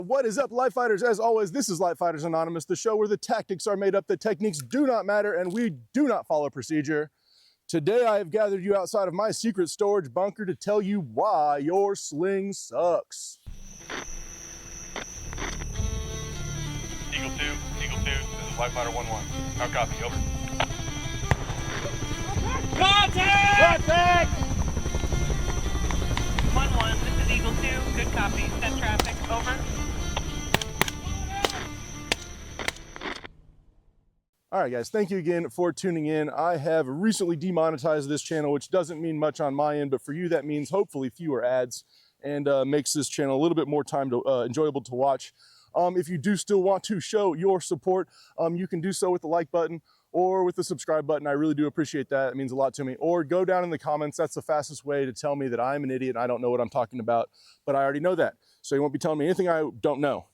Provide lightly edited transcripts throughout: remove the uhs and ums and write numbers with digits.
What is up, Light Fighters? As always, this is Light Fighters Anonymous, the show where the tactics are made up, the techniques do not matter, and we do not follow procedure. Today, I have gathered you outside of my secret storage bunker to tell you why your sling sucks. Eagle 2, this is Light Fighter 1-1. How copy, over. Contact! Contact! 1-1, this is Eagle 2, good copy, set traffic, over. All right, guys, thank you again for tuning in. I have recently demonetized this channel, which doesn't mean much on my end, but for you, that means hopefully fewer ads and makes this channel a little bit more enjoyable to watch. If you do still want to show your support, you can do so with the like button or with the subscribe button. I really do appreciate that. It means a lot to me. Or go down in the comments. That's the fastest way to tell me that I'm an idiot and I don't know what I'm talking about, but I already know that. So you won't be telling me anything I don't know.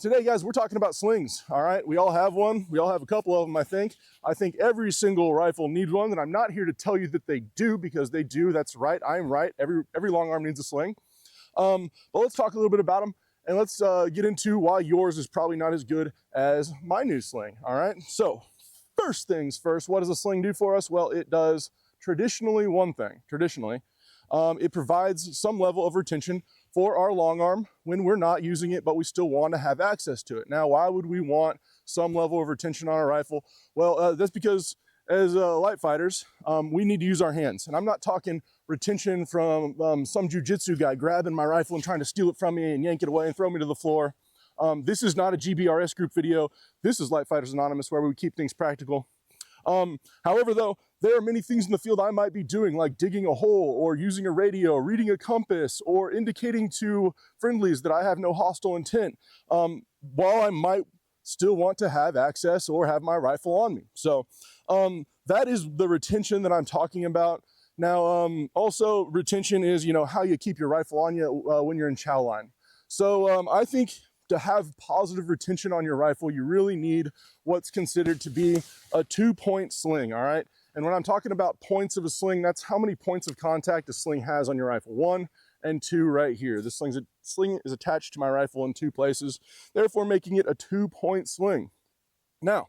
Today, guys, we're talking about slings, all right? We all have one. We all have a couple of them, I think. I think every single rifle needs one, and I'm not here to tell you that they do, because they do. That's right. I'm right. Every long arm needs a sling. But let's talk a little bit about them, and let's get into why yours is probably not as good as my new sling, all right? So first things first, what does a sling do for us? Well, it does traditionally one thing. It provides some level of retention for our long arm when we're not using it, but we still want to have access to it. Now, why would we want some level of retention on a rifle? Well, that's because as light fighters, we need to use our hands. And I'm not talking retention from some jujitsu guy grabbing my rifle and trying to steal it from me and yank it away and throw me to the floor. This is not a GBRS group video. This is Light Fighters Anonymous, where we keep things practical. However, though, there are many things in the field I might be doing, like digging a hole or using a radio, reading a compass, or indicating to friendlies that I have no hostile intent, while I might still want to have access or have my rifle on me. So that is the retention that I'm talking about. Now, also retention is, how you keep your rifle on you when you're in chow line. So I think to have positive retention on your rifle, you really need what's considered to be a 2-point sling, all right? And when I'm talking about points of a sling, that's how many points of contact a sling has on your rifle. 1 and 2 right here. This sling is attached to my rifle in 2 places, therefore making it a 2-point sling. Now,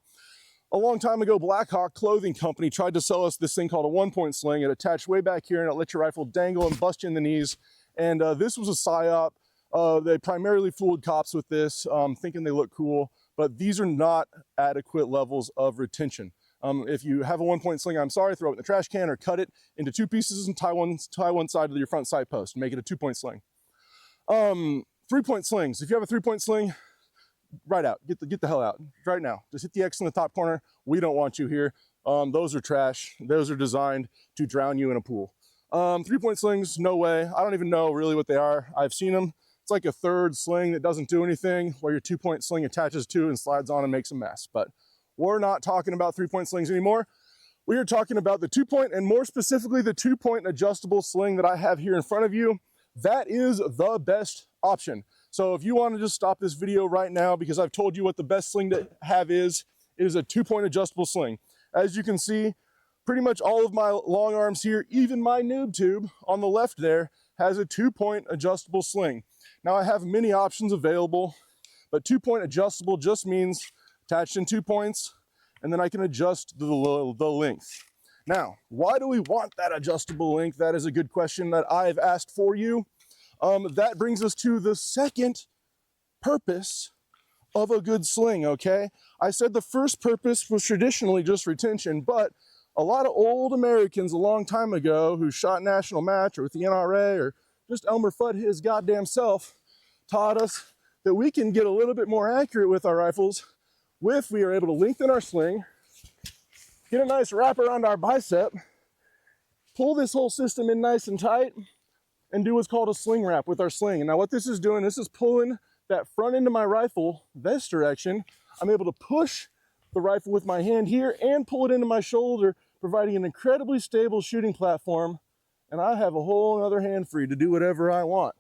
a long time ago, Blackhawk Clothing Company tried to sell us this thing called a 1-point sling. It attached way back here and it let your rifle dangle and bust you in the knees. And this was a psyop. They primarily fooled cops with this, thinking they look cool, but these are not adequate levels of retention. If you have a 1-point sling, I'm sorry, throw it in the trash can or cut it into 2 pieces and tie one side to your front sight post and make it a 2-point sling. 3-point slings. If you have a 3-point sling, right out. Get the hell out right now. Just hit the X in the top corner. We don't want you here. Those are trash. Those are designed to drown you in a pool. 3-point slings, no way. I don't even know really what they are. I've seen them. It's like a third sling that doesn't do anything, where your 2-point sling attaches to and slides on and makes a mess. But we're not talking about 3-point slings anymore. We are talking about the 2-point, and more specifically, the 2-point adjustable sling that I have here in front of you. That is the best option. So if you want to just stop this video right now, because I've told you what the best sling to have is, it is a 2-point adjustable sling. As you can see, pretty much all of my long arms here, even my noob tube on the left there, has a 2-point adjustable sling. Now, I have many options available, but 2-point adjustable just means attached in 2 points, and then I can adjust the length. Now, why do we want that adjustable length? That is a good question that I've asked for you. That brings us to the second purpose of a good sling, okay? I said the first purpose was traditionally just retention, but a lot of old Americans a long time ago who shot national match or with the NRA or just Elmer Fudd his goddamn self taught us that we can get a little bit more accurate with our rifles if we are able to lengthen our sling, get a nice wrap around our bicep, pull this whole system in nice and tight, and do what's called a sling wrap with our sling. And now what this is doing, this is pulling that front end of my rifle this direction. I'm able to push the rifle with my hand here and pull it into my shoulder, providing an incredibly stable shooting platform. And I have a whole other hand free to do whatever I want.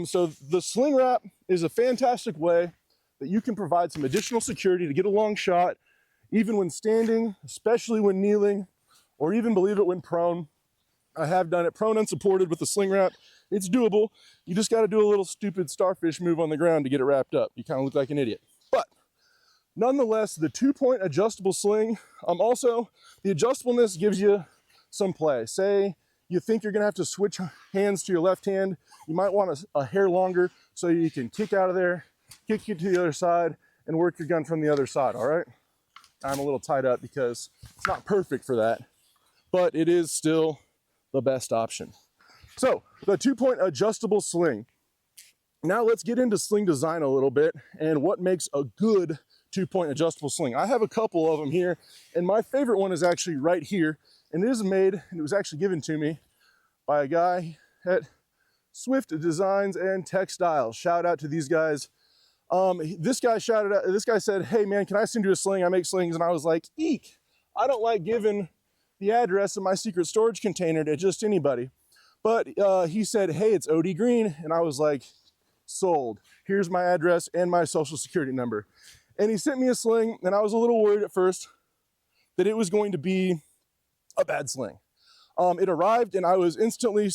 So the sling wrap is a fantastic way that you can provide some additional security to get a long shot, even when standing, especially when kneeling, or even, believe it, when prone. I have done it prone unsupported with the sling wrap. It's doable. You just got to do a little stupid starfish move on the ground to get it wrapped up. You kind of look like an idiot. But nonetheless, the 2-point adjustable sling, also the adjustableness gives you some play. Say you think you're gonna have to switch hands to your left hand, you might want a hair longer so you can kick out of there, kick it to the other side, and work your gun from the other side, all right? I'm a little tied up because it's not perfect for that, but it is still the best option. So the 2-point adjustable sling. Now let's get into sling design a little bit and what makes a good 2-point adjustable sling. I have a couple of them here, and my favorite one is actually right here, and it is made, and it was actually given to me by a guy at Swift Design Textiles. Shout out to these guys. This guy said, hey man, can I send you a sling? I make slings. And I was like, eek, I don't like giving the address of my secret storage container to just anybody. But he said, hey, it's OD Green. And I was like, sold. Here's my address and my social security number. And he sent me a sling, and I was a little worried at first that it was going to be a bad sling. It arrived, and I was instantly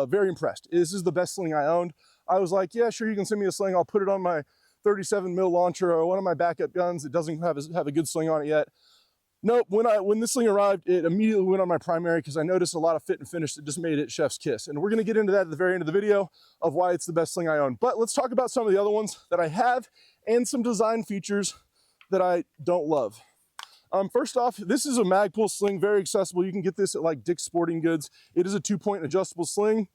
very impressed. This is the best sling I owned. I was like, yeah, sure, you can send me a sling. I'll put it on my 37 mil launcher or one of my backup guns. It doesn't have a good sling on it yet. Nope, when this sling arrived, it immediately went on my primary because I noticed a lot of fit and finish that just made it chef's kiss. And we're gonna get into that at the very end of the video of why it's the best sling I own. But let's talk about some of the other ones that I have and some design features that I don't love. First off, this is a Magpul sling, very accessible. You can get this at like Dick's Sporting Goods. It is a 2-point adjustable sling.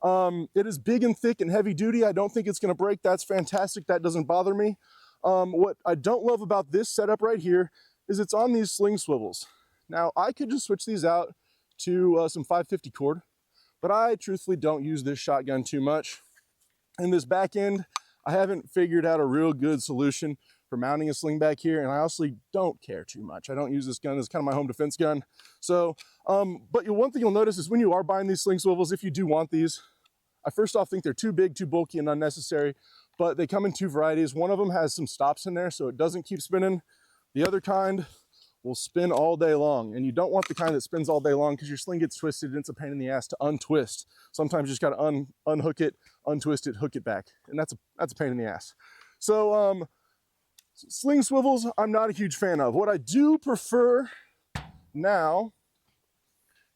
It is big and thick and heavy duty. I don't think it's gonna break. That's fantastic. That doesn't bother me. What I don't love about this setup right here is it's on these sling swivels. Now, I could just switch these out to some 550 cord, but I truthfully don't use this shotgun too much. In this back end, I haven't figured out a real good solution for mounting a sling back here, and I honestly don't care too much. I don't use this gun as kind of my home defense gun. So, but one thing you'll notice is when you are buying these sling swivels, if you do want these, I first off think they're too big, too bulky, and unnecessary, but they come in 2 varieties. One of them has some stops in there so it doesn't keep spinning. The other kind will spin all day long, and you don't want the kind that spins all day long because your sling gets twisted and it's a pain in the ass to untwist. Sometimes you just got to unhook it, untwist it, hook it back, and that's a pain in the ass. So sling swivels, I'm not a huge fan of. What I do prefer now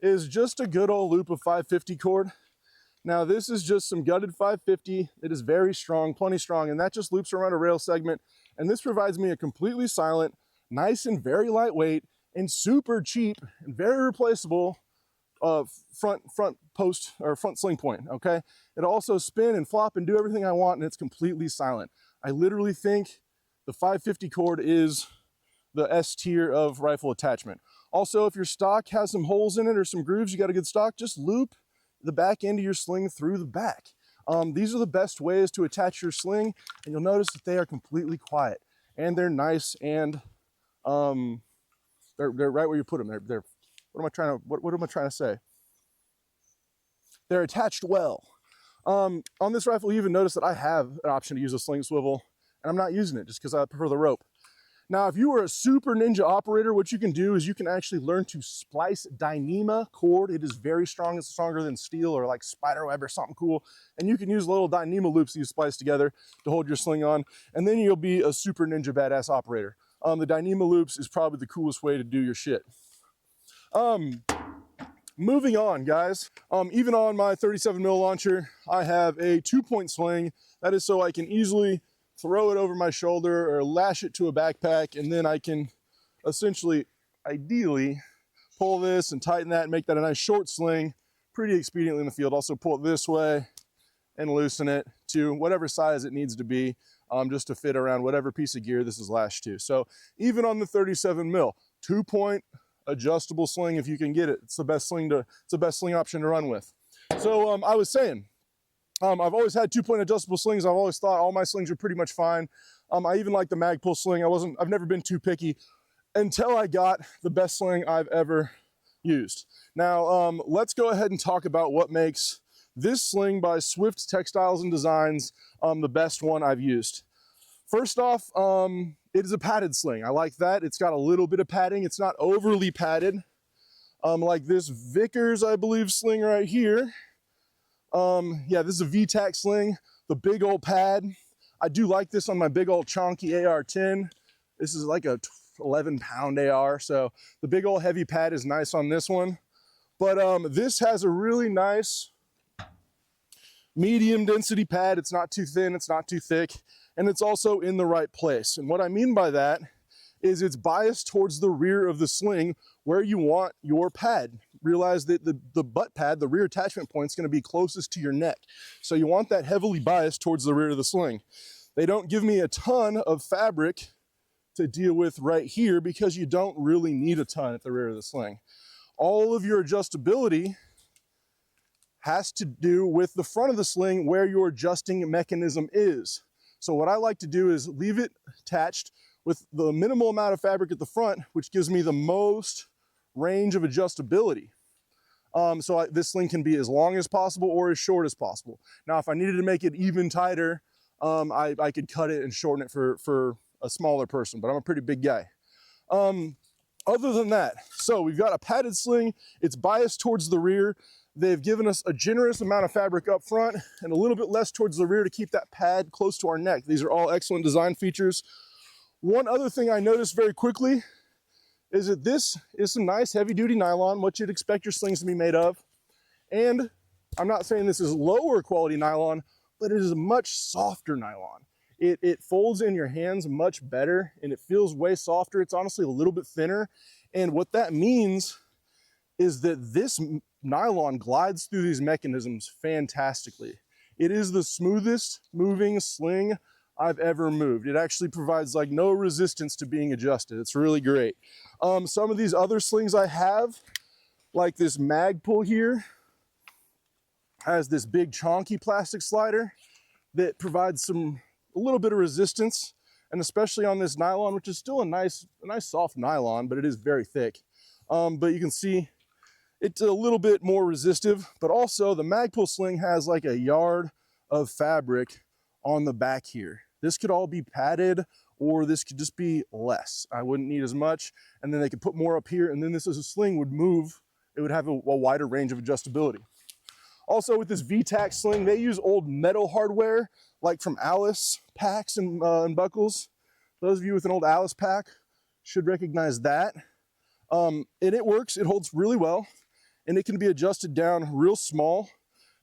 is just a good old loop of 550 cord. Now this is just some gutted 550. It is very strong, plenty strong, and that just loops around a rail segment. And this provides me a completely silent, nice and very lightweight, and super cheap and very replaceable front post or front sling point. Okay, it also spin and flop and do everything I want, and it's completely silent. I literally think the 550 cord is the S tier of rifle attachment. Also, if your stock has some holes in it or some grooves, you got a good stock, just loop the back end of your sling through the back. These are the best ways to attach your sling, and you'll notice that they are completely quiet and they're nice, and they're right where you put them. They're what am I trying to say? They're attached well. On this rifle, you even notice that I have an option to use a sling swivel, and I'm not using it just because I prefer the rope. Now, if you are a super ninja operator, what you can do is you can actually learn to splice Dyneema cord. It is very strong. It's stronger than steel or like spider web or something cool. And you can use little Dyneema loops that you splice together to hold your sling on. And then you'll be a super ninja badass operator. The Dyneema loops is probably the coolest way to do your shit. Moving on, guys. Even on my 37 mil launcher, I have a 2-point sling. That is so I can easily throw it over my shoulder or lash it to a backpack, and then I can essentially, ideally, pull this and tighten that and make that a nice short sling pretty expediently in the field. Also pull it this way and loosen it to whatever size it needs to be, just to fit around whatever piece of gear this is lashed to. So even on the 37 mil, 2-point adjustable sling, if you can get it, it's the best sling option to run with. So I was saying, I've always had 2-point adjustable slings. I've always thought all my slings are pretty much fine. I even like the Magpul sling. I've never been too picky until I got the best sling I've ever used. Now, let's go ahead and talk about what makes this sling by Swift Textiles and Designs the best one I've used. First off, it is a padded sling. I like that. It's got a little bit of padding. It's not overly padded. Like this Vickers, I believe, sling right here. Yeah, this is a VTAC sling, the big old pad. I do like this on my big old chonky AR-10. This is like a 11-pound AR, so the big old heavy pad is nice on this one. But this has a really nice medium density pad. It's not too thin, it's not too thick, and it's also in the right place. And what I mean by that is it's biased towards the rear of the sling where you want your pad. Realize that the butt pad, the rear attachment point, is going to be closest to your neck. So you want that heavily biased towards the rear of the sling. They don't give me a ton of fabric to deal with right here because you don't really need a ton at the rear of the sling. All of your adjustability has to do with the front of the sling where your adjusting mechanism is. So what I like to do is leave it attached with the minimal amount of fabric at the front, which gives me the most range of adjustability. This sling can be as long as possible or as short as possible. Now, if I needed to make it even tighter, I could cut it and shorten it for a smaller person, but I'm a pretty big guy. Other than that, so we've got a padded sling. It's biased towards the rear. They've given us a generous amount of fabric up front and a little bit less towards the rear to keep that pad close to our neck. These are all excellent design features. One other thing I noticed very quickly is that this is some nice heavy duty nylon, what you'd expect your slings to be made of. And I'm not saying this is lower quality nylon, but it is a much softer nylon. It folds in your hands much better and it feels way softer. It's honestly a little bit thinner. And what that means is that this nylon glides through these mechanisms fantastically. It is the smoothest moving sling I've ever moved. It actually provides like no resistance to being adjusted. It's really great. Some of these other slings I have, like this Magpul here, has this big chonky plastic slider that provides a little bit of resistance, and especially on this nylon, which is still a nice soft nylon, but it is very thick. But you can see it's a little bit more resistive, but also the Magpul sling has like a yard of fabric on the back here. This could all be padded, or this could just be less. I wouldn't need as much, and then they could put more up here, and then this as a sling would move. It would have a wider range of adjustability. Also with this VTAC sling, they use old metal hardware, like from Alice packs and buckles. Those of you with an old Alice pack should recognize that. And it works, it holds really well, and it can be adjusted down real small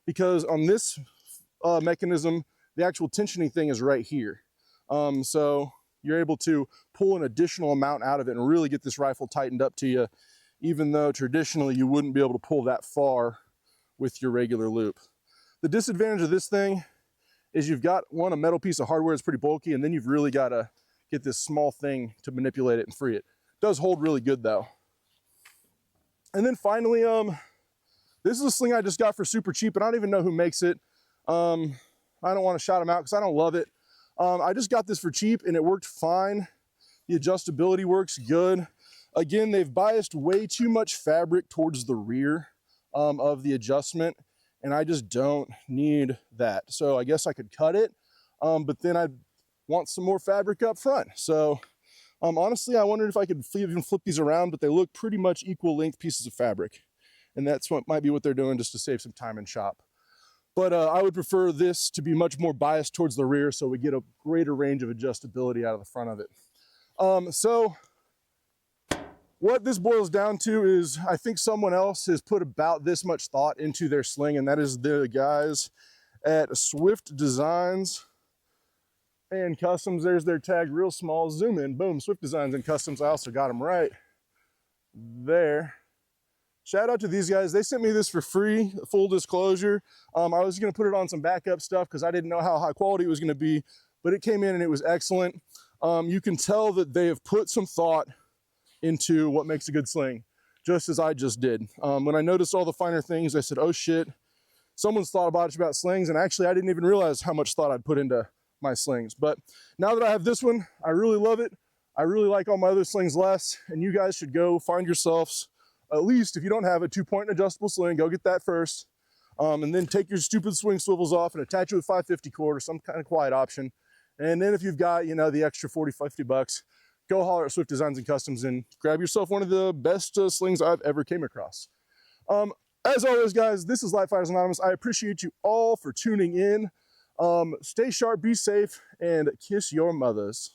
because on this mechanism, the actual tensioning thing is right here. So you're able to pull an additional amount out of it and really get this rifle tightened up to you, even though traditionally you wouldn't be able to pull that far with your regular loop. The disadvantage of this thing is you've got a metal piece of hardware that's pretty bulky, and then you've really got to get this small thing to manipulate it and free it. It does hold really good though. And then finally, this is a sling I just got for super cheap, and I don't even know who makes it. I don't want to shout them out because I don't love it. I just got this for cheap and it worked fine. The adjustability works good. Again, they've biased way too much fabric towards the rear of the adjustment, and I just don't need that. So I guess I could cut it, but then I'd want some more fabric up front. So honestly, I wondered if I could even flip these around, but they look pretty much equal length pieces of fabric. And that's what might be what they're doing just to save some time in shop. But I would prefer this to be much more biased towards the rear so we get a greater range of adjustability out of the front of it. So what this boils down to is I think someone else has put about this much thought into their sling, and that is the guys at Swift Designs and Customs. There's their tag, real small, zoom in, boom, Swift Designs and Customs. I also got them right there. Shout out to these guys. They sent me this for free, full disclosure. I was gonna put it on some backup stuff because I didn't know how high quality it was gonna be, but it came in and it was excellent. You can tell that they have put some thought into what makes a good sling, just as I just did. When I noticed all the finer things, I said, oh shit, someone's thought about slings, and actually I didn't even realize how much thought I'd put into my slings. But now that I have this one, I really love it. I really like all my other slings less, and you guys should go find yourselves, at least if you don't have a 2-point adjustable sling, go get that first. And then take your stupid swing swivels off and attach it with 550 cord or some kind of quiet option. And then if you've got, you know, the extra 40, 50 bucks, go holler at Swift Designs and Customs and grab yourself one of the best slings I've ever came across. As always, guys, this is Live Fighters Anonymous. I appreciate you all for tuning in. Stay sharp, be safe, and kiss your mothers.